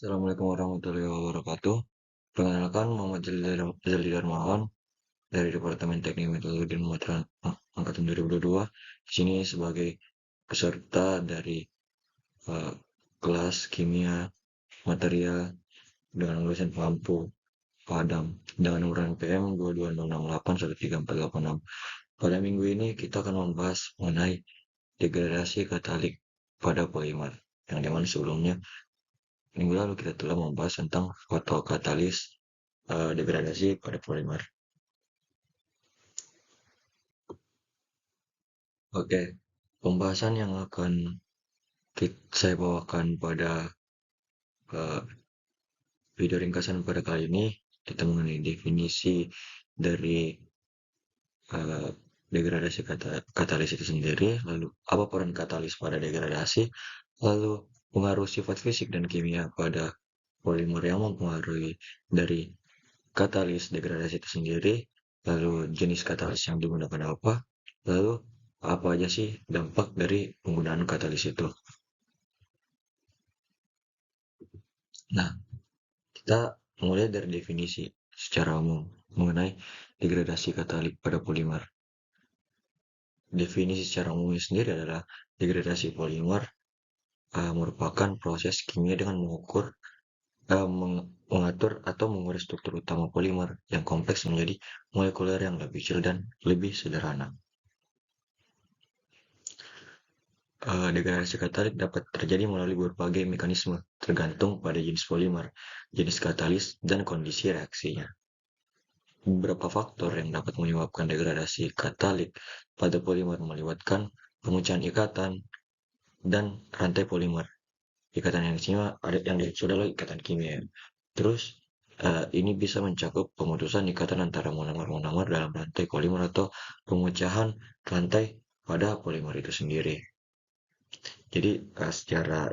Assalamualaikum warahmatullahi wabarakatuh. Perkenalkan, Muhammad Jalil Darmawan dari Departemen Teknik Metodologi dan Pembuatan Angkatan 2022. Di sini sebagai peserta dari eh, kelas kimia material dengan lulusan pengampu Padam dengan urutan PM 220681348. Pada minggu ini kita akan membahas mengenai degradasi katalik pada polimer, yang dimana sebelumnya minggu lalu kita telah membahas tentang fotokatalis degradasi pada polimer. Oke, pembahasan yang akan saya bawakan pada eh, video ringkasan pada kali ini kita mengenai definisi dari eh, degradasi katalis itu sendiri, lalu apa peran katalis pada degradasi, lalu pengaruh sifat fisik dan kimia pada polimer yang mempengaruhi dari katalis degradasi itu sendiri, lalu jenis katalis yang digunakan apa, lalu apa aja sih dampak dari penggunaan katalis itu. Nah, kita mulai dari definisi secara umum mengenai degradasi katalik pada polimer. Definisi secara umumnya sendiri adalah degradasi polimer merupakan proses kimia dengan mengatur atau mengubah struktur utama polimer yang kompleks menjadi molekuler yang lebih kecil dan lebih sederhana. Degradasi katalis dapat terjadi melalui berbagai mekanisme, tergantung pada jenis polimer, jenis katalis, dan kondisi reaksinya. Beberapa faktor yang dapat menyebabkan degradasi katalik pada polimer melibatkan pemecahan ikatan dan rantai polimer. Ikatan yang disini ada yang dimaksud adalah ikatan kimia. Terus ini bisa mencakup pemutusan ikatan antara monomer-monomer dalam rantai polimer atau pemecahan rantai pada polimer itu sendiri. Jadi secara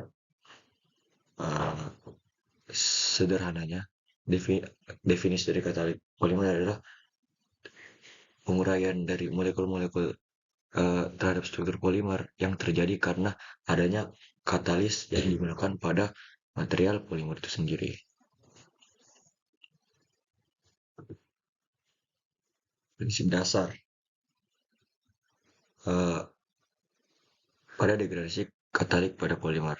uh, sederhananya definisi dari katalis polimer adalah penguraian dari molekul-molekul terhadap struktur polimer yang terjadi karena adanya katalis yang digunakan pada material polimer itu sendiri. Prinsip dasar uh, pada degradasi katalik pada polimer.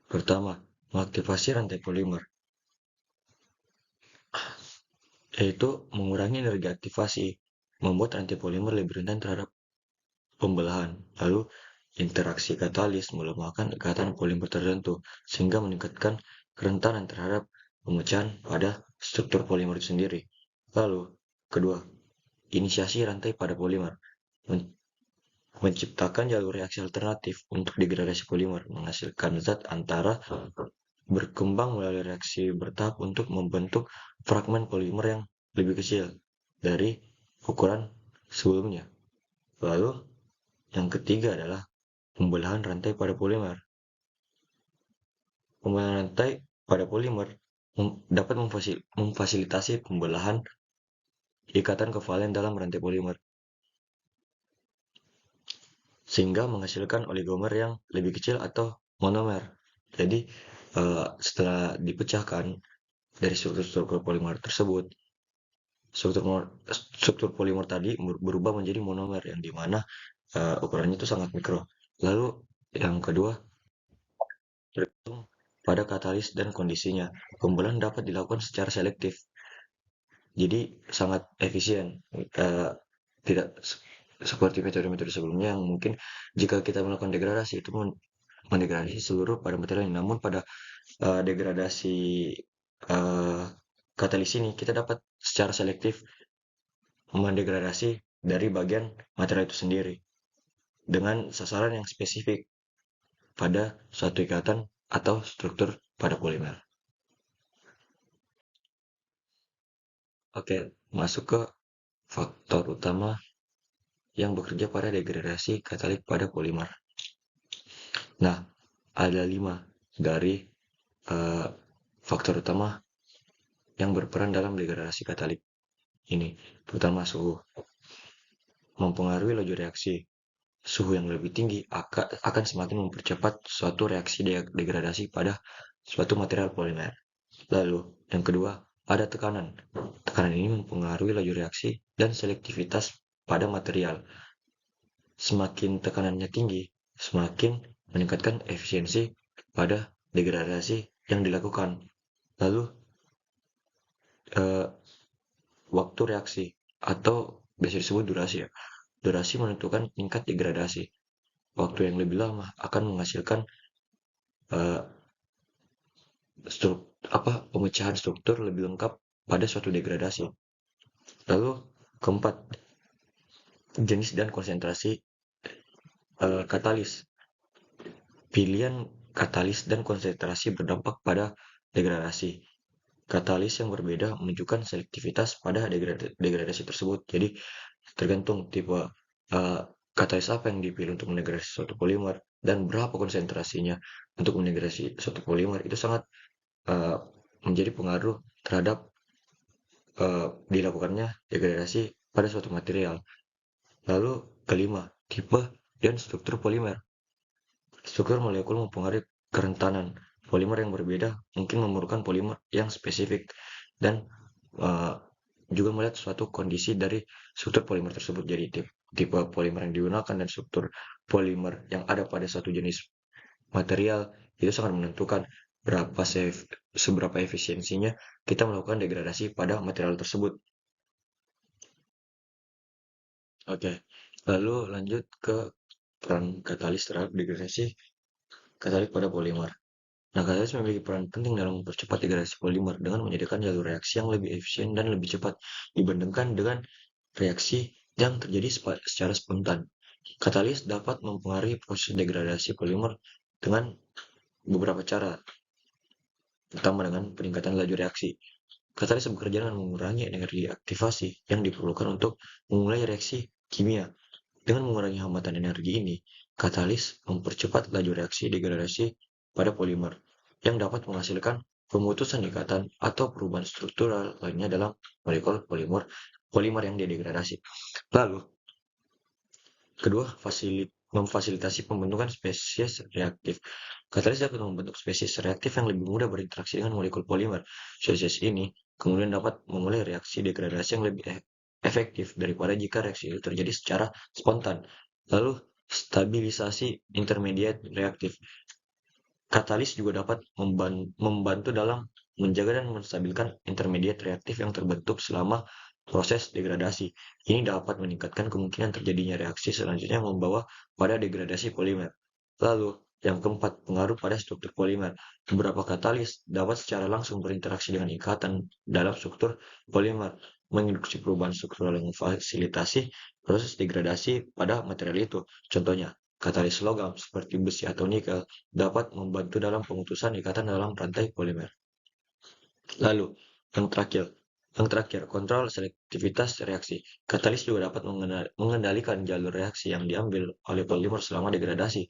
Pertama, mengaktifasi rantai polimer, yaitu mengurangi energi aktivasi, membuat rantai polimer lebih rentan terhadap pembelahan. Lalu, interaksi katalis melemahkan ikatan polimer tertentu, sehingga meningkatkan kerentanan terhadap pemecahan pada struktur polimer itu sendiri. Lalu, kedua, inisiasi rantai pada polimer, menciptakan jalur reaksi alternatif untuk degradasi polimer, menghasilkan zat antara berkembang melalui reaksi bertahap untuk membentuk fragmen polimer yang lebih kecil dari ukuran sebelumnya. Lalu, yang ketiga adalah pembelahan rantai pada polimer. Pembelahan rantai pada polimer dapat memfasilitasi pembelahan ikatan kovalen dalam rantai polimer, sehingga menghasilkan oligomer yang lebih kecil atau monomer. Jadi, setelah dipecahkan dari struktur-struktur polimer tersebut, struktur polimer tadi berubah menjadi monomer yang dimana ukurannya itu sangat mikro. Lalu yang kedua, tergantung pada katalis dan kondisinya. Pembelahan dapat dilakukan secara selektif, jadi sangat efisien. Tidak seperti metode-metode sebelumnya yang mungkin jika kita melakukan degradasi itu mendegradasi seluruh pada materialnya. Namun pada degradasi uh, katalis ini kita dapat secara selektif mendegradasi dari bagian material itu sendiri dengan sasaran yang spesifik pada suatu ikatan atau struktur pada polimer. Oke, masuk ke faktor utama yang bekerja pada degradasi katalik pada polimer. Nah, ada 5 dari uh, faktor utama yang berperan dalam degradasi katalik ini. Pertama, suhu mempengaruhi laju reaksi. suhu yang lebih tinggi akan semakin mempercepat suatu reaksi degradasi pada suatu material polimer. Lalu, yang kedua, ada tekanan. Tekanan ini mempengaruhi laju reaksi dan selektivitas pada material. Semakin tekanannya tinggi, semakin meningkatkan efisiensi pada degradasi yang dilakukan. Lalu, eh, waktu reaksi atau biasa disebut durasi ya. Durasi menentukan tingkat degradasi. Waktu yang lebih lama akan menghasilkan eh, pemecahan struktur lebih lengkap pada suatu degradasi. Lalu keempat, jenis dan konsentrasi katalis. Pilihan katalis dan konsentrasi berdampak pada degradasi. Katalis yang berbeda menunjukkan selektivitas pada degradasi tersebut. Jadi tergantung tipe katalis apa yang dipilih untuk mendegradasi suatu polimer dan berapa konsentrasinya untuk mendegradasi suatu polimer itu sangat uh, menjadi pengaruh terhadap dilakukannya degradasi pada suatu material. Lalu kelima, tipe dan struktur polimer. Struktur molekul mempengaruhi kerentanan. Polimer yang berbeda mungkin memerlukan polimer yang spesifik dan uh, juga melihat suatu kondisi dari struktur polimer tersebut. Jadi tipe polimer yang digunakan dan struktur polimer yang ada pada satu jenis material itu sangat menentukan seberapa efisiensinya kita melakukan degradasi pada material tersebut. Oke, lalu lanjut ke peran katalis terhadap degradasi katalis pada polimer. Nah, katalis memiliki peran penting dalam mempercepat degradasi polimer dengan menyediakan jalur reaksi yang lebih efisien dan lebih cepat dibandingkan dengan reaksi yang terjadi secara spontan. Katalis dapat mempengaruhi proses degradasi polimer dengan beberapa cara, terutama dengan peningkatan laju reaksi. Katalis bekerja dengan mengurangi energi aktivasi yang diperlukan untuk memulai reaksi kimia. Dengan mengurangi hambatan energi ini, katalis mempercepat laju reaksi degradasi pada polimer yang dapat menghasilkan pemutusan ikatan atau perubahan struktural lainnya dalam molekul polimer yang didegradasi. Lalu, kedua, memfasilitasi pembentukan spesies reaktif. Katalis dapat membentuk spesies reaktif yang lebih mudah berinteraksi dengan molekul polimer. Spesies ini kemudian dapat memulai reaksi degradasi yang lebih efektif daripada jika reaksi itu terjadi secara spontan. Lalu, stabilisasi intermediate reaktif. Katalis juga dapat membantu dalam menjaga dan menstabilkan intermediate reaktif yang terbentuk selama proses degradasi. Ini dapat meningkatkan kemungkinan terjadinya reaksi selanjutnya yang membawa pada degradasi polimer. Lalu, yang keempat, pengaruh pada struktur polimer. Beberapa katalis dapat secara langsung berinteraksi dengan ikatan dalam struktur polimer, menginduksi perubahan struktural yang memfasilitasi proses degradasi pada material itu. Contohnya, katalis logam seperti besi atau nikel dapat membantu dalam pemutusan ikatan dalam rantai polimer. Lalu, yang terakhir, kontrol selektivitas reaksi. Katalis juga dapat mengendalikan jalur reaksi yang diambil oleh polimer selama degradasi,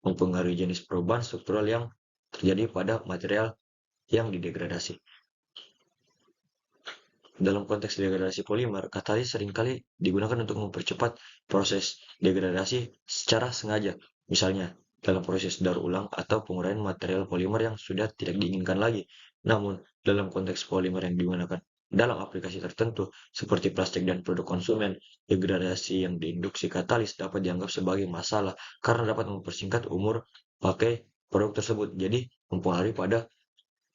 mempengaruhi jenis perubahan struktural yang terjadi pada material yang didegradasi. Dalam konteks degradasi polimer, katalis seringkali digunakan untuk mempercepat proses degradasi secara sengaja. Misalnya, dalam proses daur ulang atau penguraian material polimer yang sudah tidak diinginkan lagi. Namun, dalam konteks polimer yang digunakan dalam aplikasi tertentu, seperti plastik dan produk konsumen, degradasi yang diinduksi katalis dapat dianggap sebagai masalah karena dapat mempersingkat umur pakai produk tersebut. Jadi, mempengaruhi pada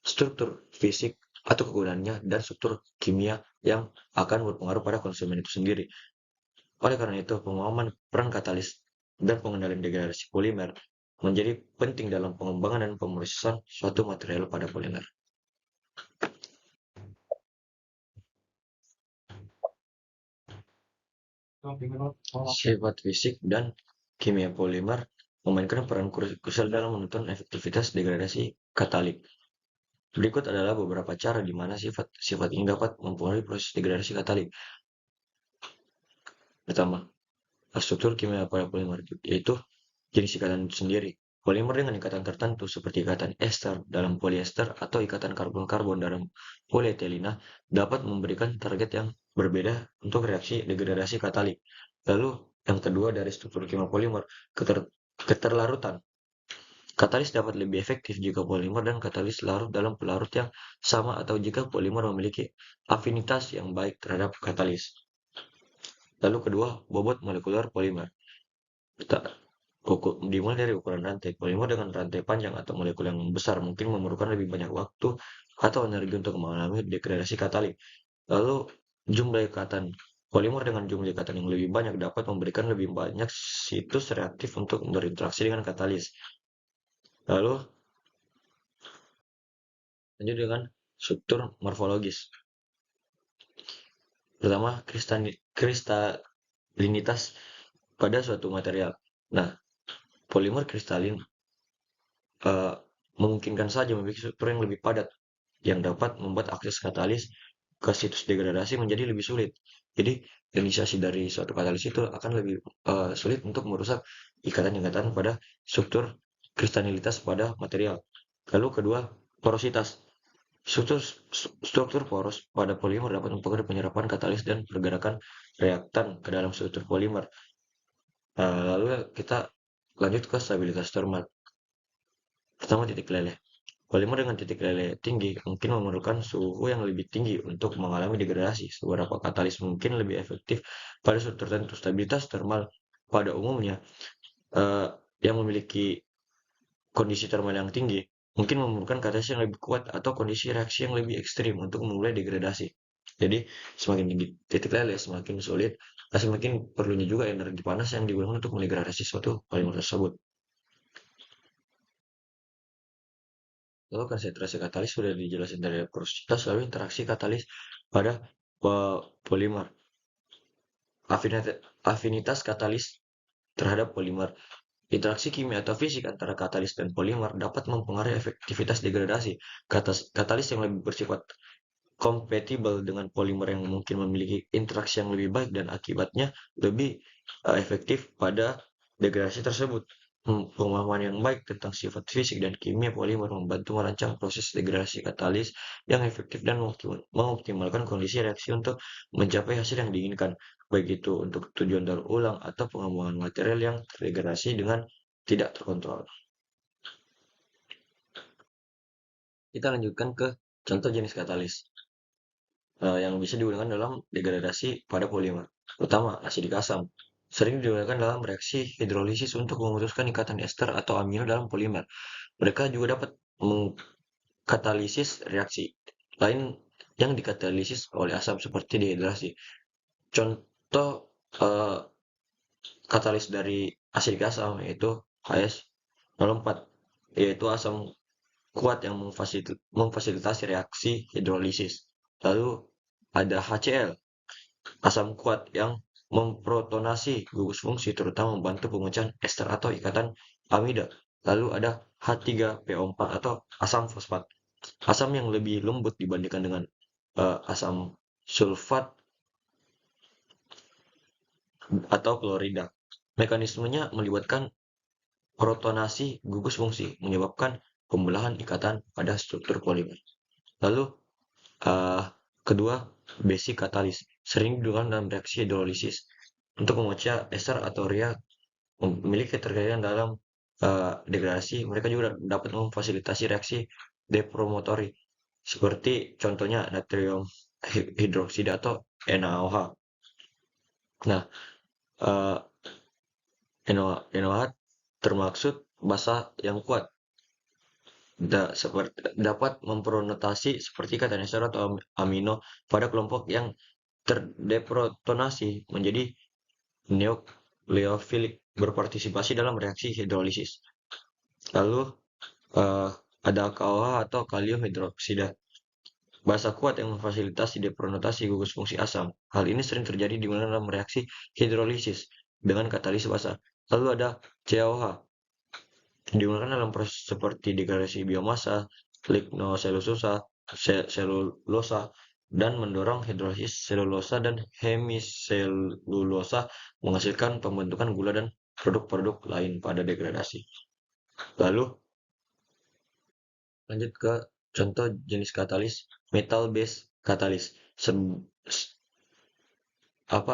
struktur fisik atau kegunaannya dan struktur kimia yang akan berpengaruh pada konsumen itu sendiri. Oleh karena itu, pemahaman peran katalis dan pengendalian degradasi polimer menjadi penting dalam pengembangan dan pemrosesan suatu material pada polimer. Sifat fisik dan kimia polimer memainkan peran krusial dalam menentukan efektivitas degradasi katalik. Berikut adalah beberapa cara di mana sifat ini dapat mempengaruhi proses degradasi katalik. Pertama, struktur kimia pada polimer, yaitu jenis ikatan itu sendiri. Polimer dengan ikatan tertentu seperti ikatan ester dalam polyester atau ikatan karbon-karbon dalam polietilena dapat memberikan target yang berbeda untuk reaksi degradasi katalik. Lalu, Yang kedua dari struktur kimia polimer, keterlarutan. Katalis dapat lebih efektif jika polimer dan katalis larut dalam pelarut yang sama atau jika polimer memiliki afinitas yang baik terhadap katalis. Lalu kedua, bobot molekuler polimer. Kita dimulai dari ukuran rantai. Polimer dengan rantai panjang atau molekul yang besar mungkin memerlukan lebih banyak waktu atau energi untuk mengalami degradasi katalis. Lalu jumlah ikatan. Polimer dengan jumlah ikatan yang lebih banyak dapat memberikan lebih banyak situs reaktif untuk berinteraksi dengan katalis. Lalu lanjut dengan struktur morfologis. Pertama, kristalinitas pada suatu material. Nah, polimer kristalin eh, memungkinkan saja memiliki struktur yang lebih padat yang dapat membuat akses katalis ke situs degradasi menjadi lebih sulit. Jadi, inisiasi dari suatu katalis itu akan lebih sulit untuk merusak ikatan-ikatan pada struktur kristalinitas pada material. Lalu kedua, porositas. Struktur, struktur poros pada polimer dapat mempengaruhi penyerapan katalis dan pergerakan reaktan ke dalam struktur polimer. Lalu kita lanjut ke stabilitas termal. Pertama, titik leleh. Polimer dengan titik leleh tinggi mungkin memerlukan suhu yang lebih tinggi untuk mengalami degradasi. Beberapa katalis mungkin lebih efektif pada struktur tertentu. Stabilitas termal pada umumnya eh, yang memiliki kondisi termal yang tinggi mungkin memerlukan katalis yang lebih kuat atau kondisi reaksi yang lebih ekstrim untuk memulai degradasi. Jadi semakin tinggi titik leleh semakin sulit, semakin perlunya juga energi panas yang digunakan untuk mendegradasi suatu polimer tersebut. Lalu konsentrasi katalis sudah dijelasin dari porositas, lalu interaksi katalis pada polimer. Afinitas katalis terhadap polimer. Interaksi kimia atau fisik antara katalis dan polimer dapat mempengaruhi efektivitas degradasi. Katalis yang lebih bersifat kompatibel dengan polimer yang mungkin memiliki interaksi yang lebih baik dan akibatnya lebih efektif pada degradasi tersebut. Pemahaman yang baik tentang sifat fisik dan kimia polimer membantu merancang proses degradasi katalis yang efektif dan mengoptimalkan kondisi reaksi untuk mencapai hasil yang diinginkan, baik itu untuk tujuan daur ulang atau pengembangan material yang terdegradasi dengan tidak terkontrol. Kita lanjutkan ke contoh jenis katalis yang bisa digunakan dalam degradasi pada polimer. Pertama, asidik asam. Sering digunakan dalam reaksi hidrolisis untuk memutuskan ikatan ester atau amino dalam polimer. Mereka juga dapat mengkatalisis reaksi lain yang dikatalisis oleh asam seperti dehidrasi. Contoh eh, katalis dari asidik asam yaitu HS04, yaitu asam kuat yang memfasilitasi reaksi hidrolisis. Lalu ada HCl, asam kuat yang memprotonasi gugus fungsi terutama membantu pemecahan ester atau ikatan amida. Lalu ada H3PO4 atau asam fosfat, asam yang lebih lembut dibandingkan dengan asam sulfat atau klorida. Mekanismenya melibatkan protonasi gugus fungsi menyebabkan pembelahan ikatan pada struktur polimer. Lalu kedua, basic katalis sering digunakan dalam reaksi hidrolisis untuk memecah ester atau urea memiliki keterkaitan dalam degradasi. Mereka juga dapat memfasilitasi reaksi depromotori seperti contohnya natrium hidroksida atau NaOH. Nah, uh, NaOH termaksud basa yang kuat dapat mempronotasi seperti kata ester atau amino pada kelompok yang terdeprotonasi menjadi nukleofilik berpartisipasi dalam reaksi hidrolisis. Lalu eh, ada KOH atau kalium hidroksida. Basa kuat yang memfasilitasi depronotasi gugus fungsi asam. Hal ini sering terjadi di mana dalam reaksi hidrolisis dengan katalis basa. Lalu ada CaOH digunakan dalam proses seperti degradasi biomasa, lignoselulosa, selulosa, dan mendorong hidrolisis selulosa dan hemiselulosa menghasilkan pembentukan gula dan produk-produk lain pada degradasi. Lalu lanjut ke contoh jenis katalis metal base katalis. Apa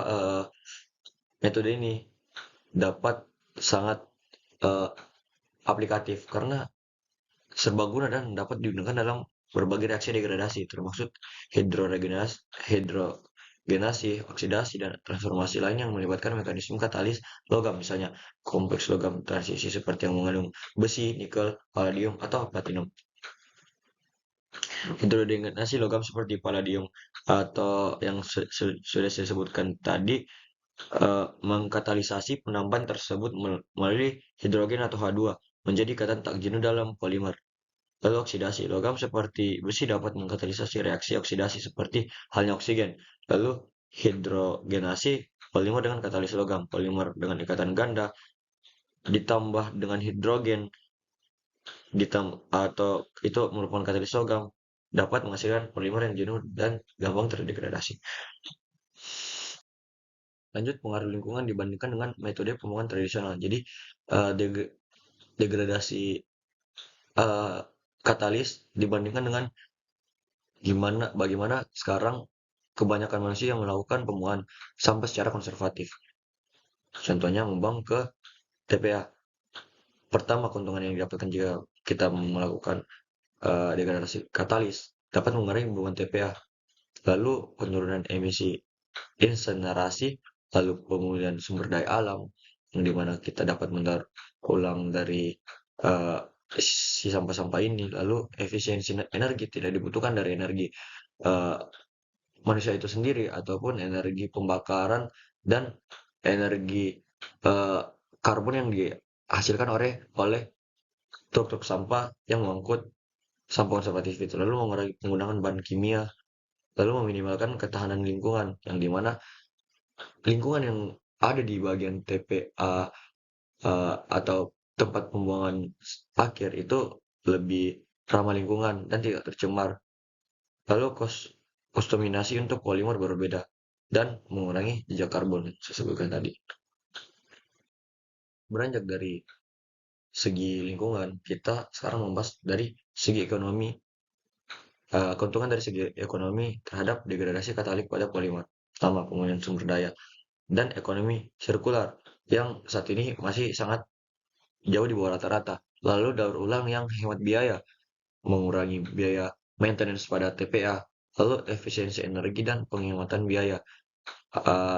metode ini dapat sangat eh, aplikatif karena serbaguna dan dapat digunakan dalam berbagai reaksi degradasi, termasuk hidrogenasi, hidrogenasi, oksidasi, dan transformasi lain yang melibatkan mekanisme katalis logam, misalnya kompleks logam transisi seperti yang mengandung besi, nikel, palladium, atau platinum. Hidrogenasi logam seperti palladium atau yang sudah saya sebutkan tadi mengkatalisasi penambahan tersebut melalui hidrogen atau H2 menjadi ikatan tak jenuh dalam polimer. Lalu oksidasi. Logam seperti besi dapat mengkatalisasi reaksi oksidasi seperti halnya oksigen. Lalu hidrogenasi polimer dengan katalis logam. Polimer dengan ikatan ganda ditambah dengan hidrogen atau itu merupakan katalis logam dapat menghasilkan polimer yang jenuh dan gampang terdegradasi. Lanjut, pengaruh lingkungan dibandingkan dengan metode pembuangan tradisional. Jadi degradasi eh, katalis dibandingkan dengan bagaimana sekarang kebanyakan manusia yang melakukan pembuangan sampah secara konservatif. Contohnya membuang ke TPA. Pertama, keuntungan yang didapatkan jika kita melakukan degradasi katalis dapat mengurangi pembuangan TPA. Lalu penurunan emisi insenerasi, lalu pemulihan sumber daya alam, yang dimana kita dapat mendaur ulang dari eh, si sampah-sampah ini. Lalu efisiensi energi, tidak dibutuhkan dari energi eh, manusia itu sendiri ataupun energi pembakaran dan energi eh, karbon yang dihasilkan oleh truk-truk sampah yang mengangkut sampah konservatif itu, lalu mengurangi penggunaan bahan kimia, lalu meminimalkan ketahanan lingkungan, yang dimana lingkungan yang ada di bagian TPA atau tempat pembuangan akhir itu lebih ramah lingkungan dan tidak tercemar. Lalu kontaminasi untuk polimer berbeda dan mengurangi jejak karbon yang saya sebutkan tadi. Beranjak dari segi lingkungan, kita sekarang membahas dari segi ekonomi, keuntungan dari segi ekonomi terhadap degradasi katalik pada polimer. Pertama, pemulihan sumber daya dan ekonomi sirkular yang saat ini masih sangat jauh di bawah rata-rata. Lalu daur ulang yang hemat biaya, mengurangi biaya maintenance pada TPA, lalu efisiensi energi dan penghematan biaya.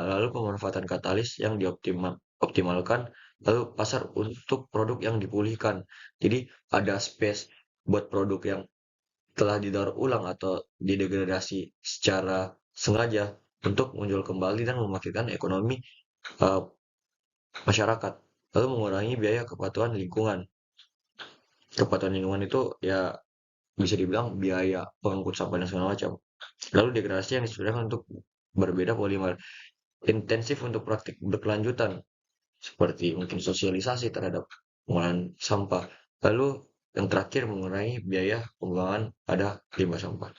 Lalu pemanfaatan katalis yang dioptimalkan, lalu pasar untuk produk yang dipulihkan. Jadi ada space buat produk yang telah didaur ulang atau didegradasi secara sengaja untuk menjual kembali dan memakilkan ekonomi uh, masyarakat. Lalu mengurangi biaya kepatuhan lingkungan. Kepatuhan lingkungan itu ya bisa dibilang biaya pengangkut sampah dan segala macam. Lalu degradasi yang disediakan untuk berbeda polimer. Intensif untuk praktik berkelanjutan seperti mungkin sosialisasi terhadap pengolahan sampah. Lalu yang terakhir mengurangi biaya pembuangan pada limbah sampah.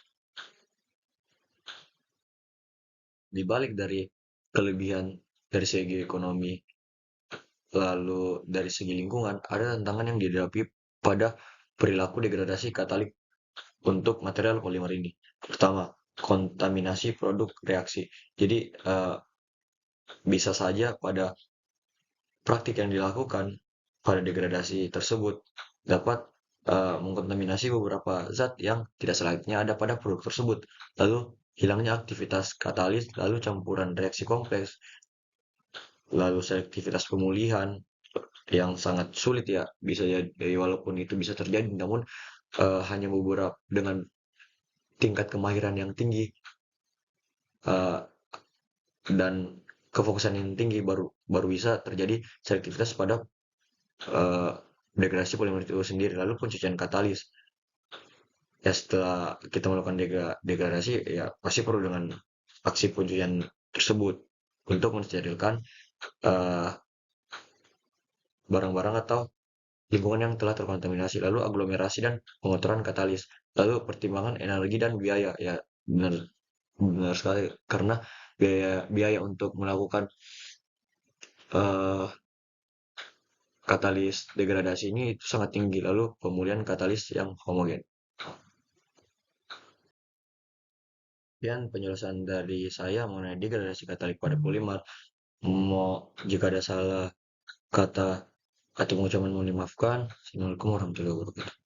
Di balik dari kelebihan dari segi ekonomi, lalu dari segi lingkungan, ada tantangan yang dihadapi pada perilaku degradasi katalik untuk material polimer ini. Pertama, kontaminasi produk reaksi. Jadi bisa saja pada praktik yang dilakukan pada degradasi tersebut dapat mengkontaminasi beberapa zat yang tidak selayaknya ada pada produk tersebut. Lalu hilangnya aktivitas katalis, lalu campuran reaksi kompleks, lalu selektivitas pemulihan yang sangat sulit ya, bisa jadi walaupun itu bisa terjadi, namun hanya beberapa dengan tingkat kemahiran yang tinggi eh, dan kefokusan yang tinggi baru baru bisa terjadi selektivitas pada eh, degradasi polimer itu sendiri. Lalu pencucian katalis, ya setelah kita melakukan degradasi ya pasti perlu dengan aksi pencucian tersebut untuk mensterilkan eh, barang-barang atau lingkungan yang telah terkontaminasi. Lalu aglomerasi dan pengotoran katalis, lalu pertimbangan energi dan biaya, ya benar benar sekali karena biaya biaya untuk melakukan eh, katalis degradasi ini itu sangat tinggi. Lalu pemulihan katalis yang homogen. Dan penjelasan dari saya mengenai degradasi katalik pada polimer, mau jika ada salah kata atau pengucapan mohon dimaafkan. Assalamualaikum warahmatullahi wabarakatuh.